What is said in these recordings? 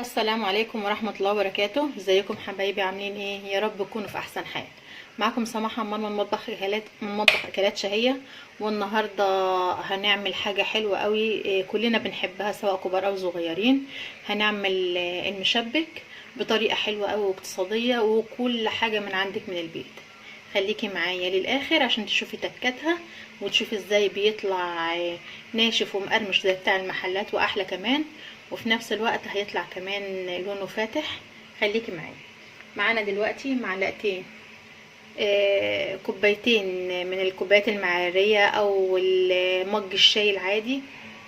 السلام عليكم ورحمة الله وبركاته. ازيكم حبايبي؟ عاملين ايه؟ يا رب تكونوا في احسن حال. معكم سماحة عمار من مطبخ اكلات شهية. والنهاردة هنعمل حاجة حلوة قوي، كلنا بنحبها سواء كبار او صغيرين. هنعمل المشبك بطريقة حلوة قوي واقتصادية، وكل حاجة من عندك من البيت. خليكي معايا للاخر عشان تشوفي تكاتها وتشوفي ازاي بيطلع ناشف ومقرمش زي بتاع المحلات واحلى كمان، وفي نفس الوقت هيطلع كمان لونه فاتح. خليكي معايا. معانا دلوقتي معلقتين، كوبايتين من الكوبايات المعيارية او مج الشاي العادي.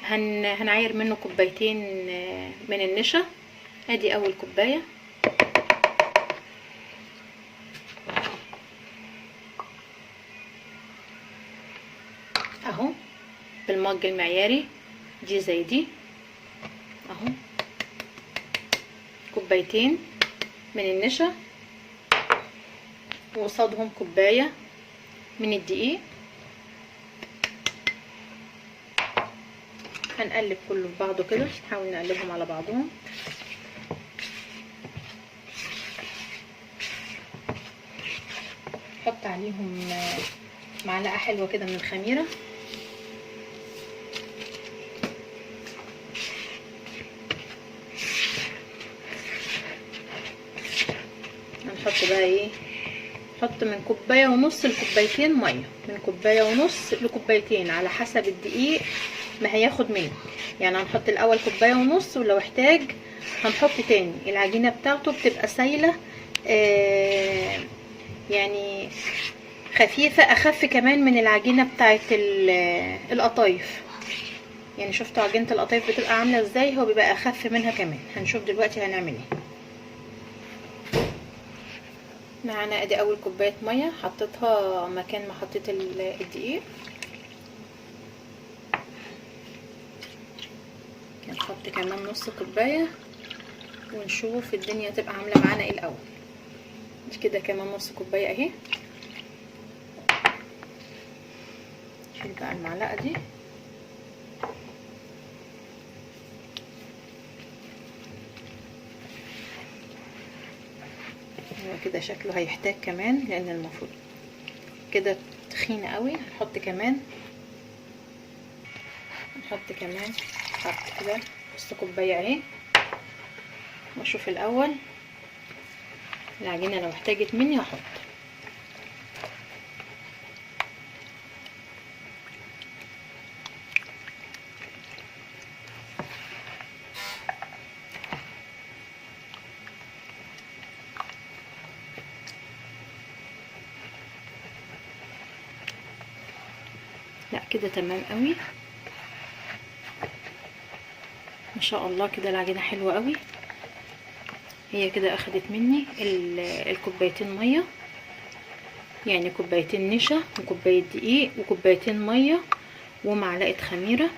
هنعاير منه كوبايتين من النشا. ادي اول كوباية اهو بالمج المعياري، دي زي دي اهو. كوبايتين من النشا وقصادهم كوباية من الدقيق. هنقلب كله في بعضه كده، نحاول نقلبهم على بعضهم. نحط عليهم معلقة حلوة كده من الخميرة. هنحط بقى ايه، نحط من كوباية ونص لكوبايتين مية، من كوباية ونص لكوبايتين على حسب الدقيق ما هياخد منه. يعني هنحط الاول كوباية ونص، ولو احتاج هنحط تاني. العجينة بتاعته بتبقى سايلة، يعني خفيفة، اخف كمان من العجينة بتاعت القطايف. يعني شفتوا عجينة القطايف بتبقى عاملة ازاي، هو بيبقى اخف منها كمان. هنشوف دلوقتي هنعمل ايه. معانا ادي اول كوبايه ميه حطيتها مكان ما حطيت الدقيق. هنحط كمان نص كوبايه ونشوف الدنيا تبقى عامله معانا ايه الاول. دي كده كمان نص كوبايه اهي. نشيل بقى المعلقه دي. هو كده شكله هيحتاج كمان، لان المفروض كده تخينه قوي. هنحط كمان حط كده نص كوبايه اهي، واشوف الاول العجينه لو احتاجت مني هحط. لا كده تمام قوي ما شاء الله. كده العجينه حلوه قوي. هي كده اخدت مني الكوبايتين ميه، يعني كوبايتين نشا وكوبايه دقيق وكوبايتين ميه ومعلقه خميره.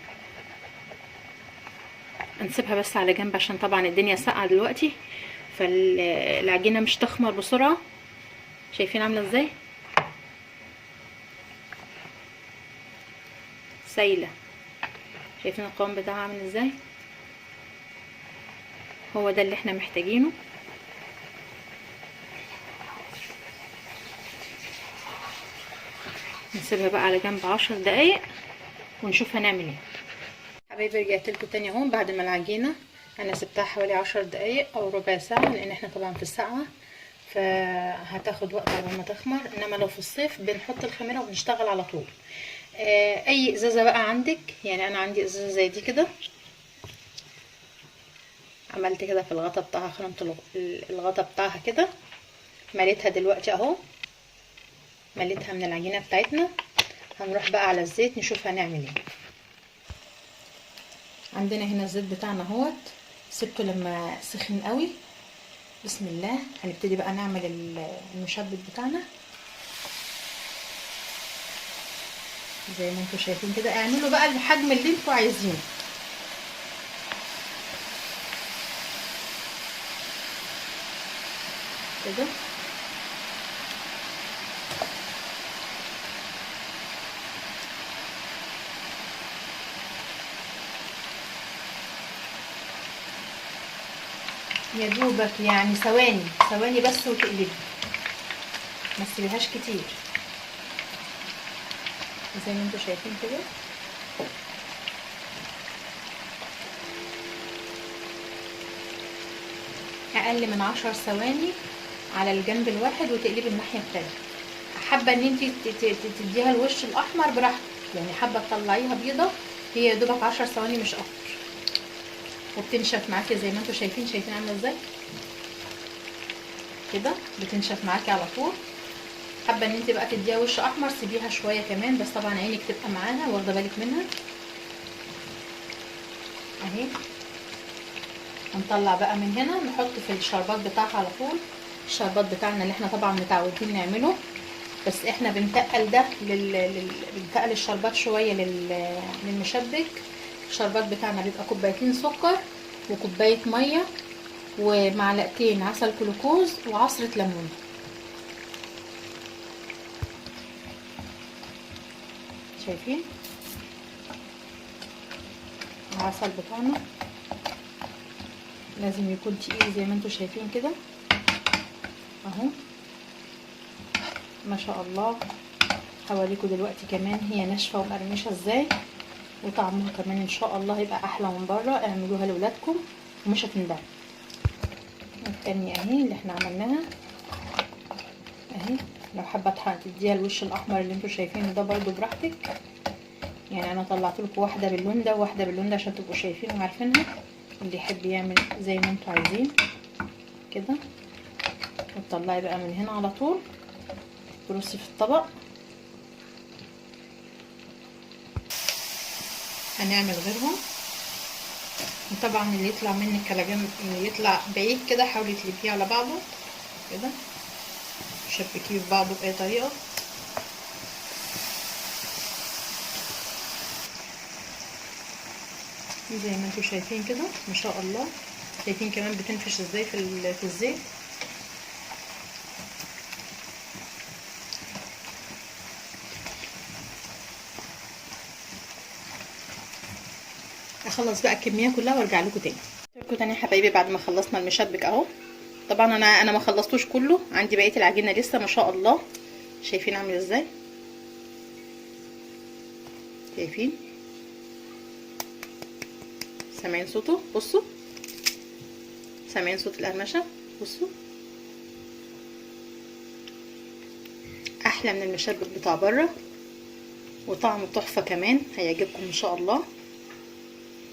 نسيبها بس على جنب عشان طبعا الدنيا ساقعه دلوقتي، فالعجينه مش تخمر بسرعه. شايفين عامله ازاي؟ سايله. شايفين القوام بتاعها عامل ازاي؟ هو ده اللي احنا محتاجينه. نسيبها بقى على جنب 10 دقايق ونشوف هنعمل ايه. حبايبي رجعت لكم تاني اهو بعد ما العجينه انا سبتها حوالي 10 دقايق او ربع ساعه، لان احنا طبعا في الساقعه فهتاخد وقت قبل ما تخمر. انما لو في الصيف بنحط الخميره وبنشتغل على طول. اي ازازه بقى عندك، يعني انا عندي ازازه زي دي كده. عملت كده في الغطا بتاعها، خرمت الغطا بتاعها كده. مليتها دلوقتي اهو، مليتها من العجينه بتاعتنا. هنروح بقى على الزيت نشوف هنعمل ايه. عندنا هنا الزيت بتاعنا اهوت، سبته لما سخن قوي. بسم الله. هنبتدي بقى نعمل المشبك بتاعنا زي ما انتم شايفين كده. اعملوا بقى الحجم اللي انتوا عايزينه. كده يا دوبك يعني ثواني ثواني بس وتقلبي، ما تسيبيهاش كتير زي ما انتوا شايفين كده. اقل من 10 ثواني على الجنب الواحد وتقلبي الناحيه التانيه. حابه ان انت تديها الوش الاحمر براحتك، يعني حابه تطلعيها بيضه، هي يا دوبك 10 ثواني مش اكتر، وبتنشف معاكي زي ما انتوا شايفين. شايفين عامله ازاي كده؟ بتنشف معاكي على طول. حابه ان انت بقى تديها وش احمر سيبيها شويه كمان، بس طبعا عينك تبقى معاها واخده بالك منها اهي. هنطلع بقى من هنا نحط في الشربات بتاعها على طول. الشربات بتاعنا اللي احنا طبعا متعودين نعمله، بس احنا بنتقل ده بنتقل الشربات شويه للمشبك. الشربات بتاعنا بيبقى كوبايتين سكر وكوبايه ميه ومعلقتين عسل جلوكوز وعصره ليمون. شايفين العسل بتاعنا لازم يكون تقيل زي ما انتوا شايفين كده اهو، ما شاء الله. هوريكم دلوقتي كمان هي ناشفه ومقرمشه ازاي، وطعمها كمان ان شاء الله هيبقى احلى من بره. اعملوها لاولادكم ومش هتندموا. التانية اهي اللي احنا عملناها اهي. لو حابه تديها الوش الاحمر اللي انتوا شايفينه ده برضو براحتك، يعني انا طلعت لكم واحده باللون ده وواحده باللون ده عشان تبقوا شايفين وعارفينها. اللي يحب يعمل زي ما انتوا عايزين كده. وتطلعي بقى من هنا على طول ترصي في الطبق. هنعمل غيرهم، وطبعا اللي يطلع منك على جنب، اللي يطلع بعيد كده حاولي تلفيه على بعضه كده، شبكيه في بعضه باي طريقه. زي ما انتوا شايفين كده ما شاء الله. شايفين كمان بتنفش ازاي في الزيت. اخلص بقى الكميه كلها وارجع لكم تاني يا حبايبي بعد ما خلصنا المشبك اهو. طبعا انا ما خلصتوش كله، عندي بقيه العجينه لسه ما شاء الله. شايفين عامل ازاي؟ شايفين؟ سامعين صوته؟ بصوا سامعين صوت القرمشه؟ بصوا احلى من المشبك بتاع بره، وطعمه تحفه كمان، هيعجبكم ان شاء الله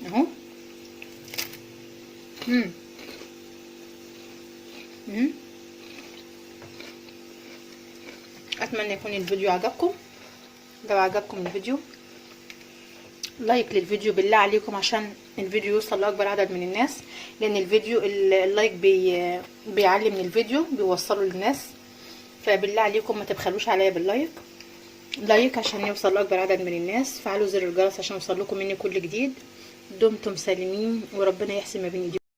اهو. اتمنى يكون الفيديو عجبكم. لو عجبكم الفيديو لايك للفيديو بالله عليكم، عشان الفيديو يوصل لاكبر عدد من الناس، لان الفيديو اللايك بيعلي من الفيديو، بيوصله للناس. فبالله عليكم ما تبخلوش عليا لايك عشان يوصل لاكبر عدد من الناس. فعلوا زر الجرس عشان يوصل لكم مني كل جديد. دمتم سالمين وربنا يحسن ما بين ايديكم.